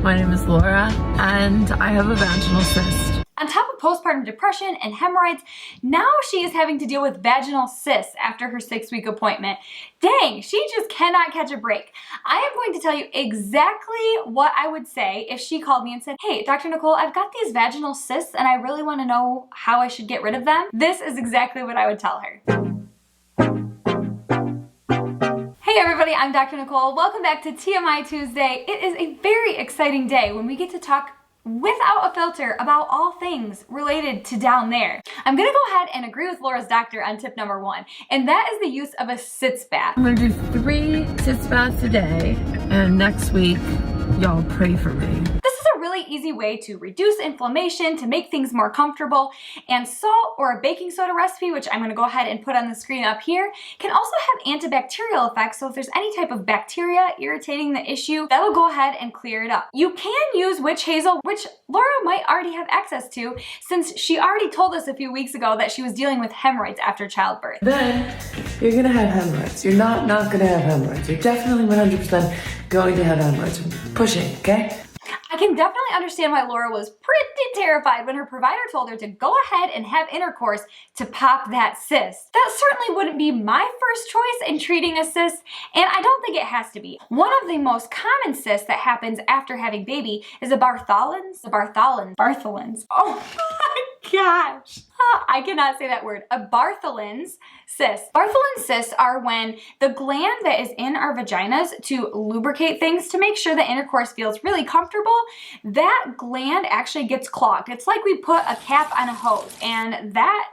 My name is Laura, and I have a vaginal cyst. On top of postpartum depression and hemorrhoids, now she is having to deal with vaginal cysts after her 6-week appointment. Dang, she just cannot catch a break. I am going to tell you exactly what I would say if she called me and said, "Hey, Dr. Nicole, I've got these vaginal cysts and I really want to know how I should get rid of them." This is exactly what I would tell her. Hey everybody, I'm Dr. Nicole. Welcome back to TMI Tuesday. It is a very exciting day when we get to talk without a filter about all things related to down there. I'm gonna go ahead and agree with Laura's doctor on tip number 1, and that is the use of a sitz bath. I'm gonna do 3 sitz baths a day, and next week, y'all pray for me. This is a really easy way to reduce inflammation, to make things more comfortable, and salt or a baking soda recipe, which I'm gonna go ahead and put on the screen up here, can also have antibacterial effects. So if there's any type of bacteria irritating the issue, that'll go ahead and clear it up. You can use Witch Hazel, which Laura might already have access to, since she already told us a few weeks ago that she was dealing with hemorrhoids after childbirth. Then, you're gonna have hemorrhoids. You're not gonna have hemorrhoids. You're definitely 100% going to have hemorrhoids. Pushing, okay? I can definitely understand why Laura was pretty terrified when her provider told her to go ahead and have intercourse to pop that cyst. That certainly wouldn't be my first choice in treating a cyst, and I don't think it has to be. One of the most common cysts that happens after having baby is a Bartholin's. Oh my gosh. I cannot say that word. A Bartholin's cyst. Bartholin's cysts are when the gland that is in our vaginas to lubricate things, to make sure the intercourse feels really comfortable, that gland actually gets clogged. It's like we put a cap on a hose, and that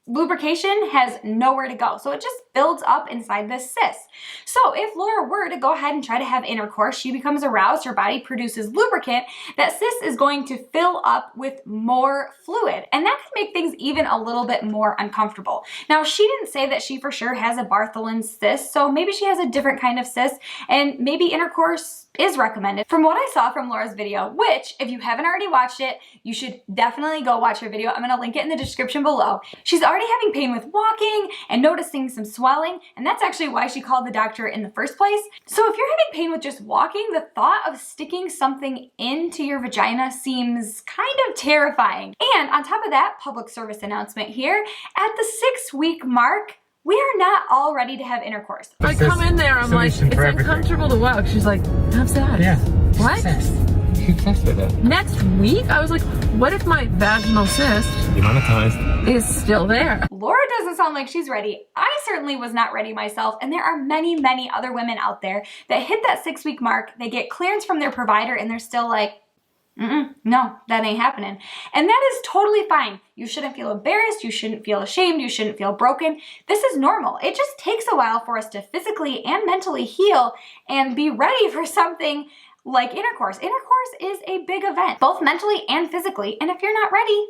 lubrication has nowhere to go. So it just builds up inside this cyst. So if Laura were to go ahead and try to have intercourse, she becomes aroused, her body produces lubricant, that cyst is going to fill up with more fluid. And that could make things even a little bit more uncomfortable. Now, she didn't say that she for sure has a Bartholin's cyst, so maybe she has a different kind of cyst, and maybe intercourse is recommended. From what I saw from Laura's video, which if you haven't already watched it, you should definitely go watch her video. I'm gonna link it in the description below. She's already having pain with walking and noticing some swelling, and that's actually why she called the doctor in the first place. So if you're having pain with just walking, the thought of sticking something into your vagina seems kind of terrifying. And on top of that, public service announcement here, at the 6-week mark, we are not all ready to have intercourse. I come in there, I'm like, it's uncomfortable to walk. She's like, have sex. Yeah. What? You test with it. Next week? I was like, what if my vaginal cyst is still there? Laura doesn't sound like she's ready. I certainly was not ready myself, and there are many, many other women out there that hit that 6-week mark, they get clearance from their provider, and they're still like, no, that ain't happening. And that is totally fine. You shouldn't feel embarrassed. You shouldn't feel ashamed. You shouldn't feel broken. This is normal. It just takes a while for us to physically and mentally heal and be ready for something like intercourse. Intercourse is a big event, both mentally and physically. And if you're not ready,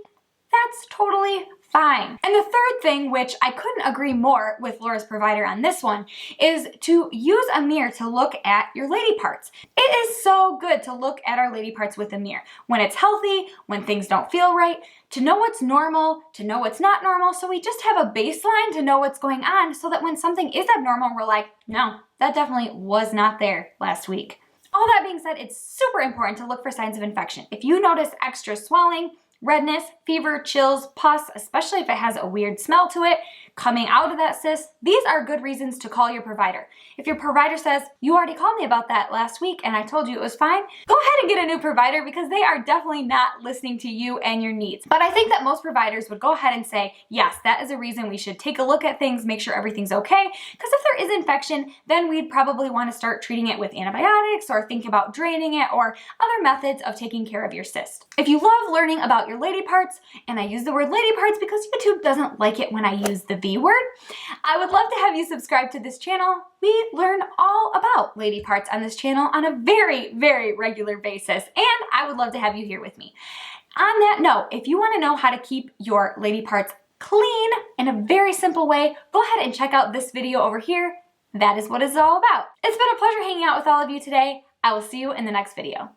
that's totally fine. And the third thing, which I couldn't agree more with Laura's provider on this one, is to use a mirror to look at your lady parts. It is so good to look at our lady parts with a mirror. When it's healthy, when things don't feel right, to know what's normal, to know what's not normal, so we just have a baseline to know what's going on, so that when something is abnormal, we're like, no, that definitely was not there last week. All that being said, it's super important to look for signs of infection. If you notice extra swelling, redness, fever, chills, pus, especially if it has a weird smell to it, coming out of that cyst, these are good reasons to call your provider. If your provider says, you already called me about that last week and I told you it was fine, go ahead and get a new provider, because they are definitely not listening to you and your needs. But I think that most providers would go ahead and say, yes, that is a reason we should take a look at things, make sure everything's okay, because if there is infection, then we'd probably want to start treating it with antibiotics or think about draining it or other methods of taking care of your cyst. If you love learning about your lady parts, and I use the word lady parts because YouTube doesn't like it when I use the V word, I would love to have you subscribe to this channel. We learn all about lady parts on this channel on a very, very regular basis, and I would love to have you here with me. On that note, if you want to know how to keep your lady parts clean in a very simple way, go ahead and check out this video over here. That is what it's all about. It's been a pleasure hanging out with all of you today. I will see you in the next video.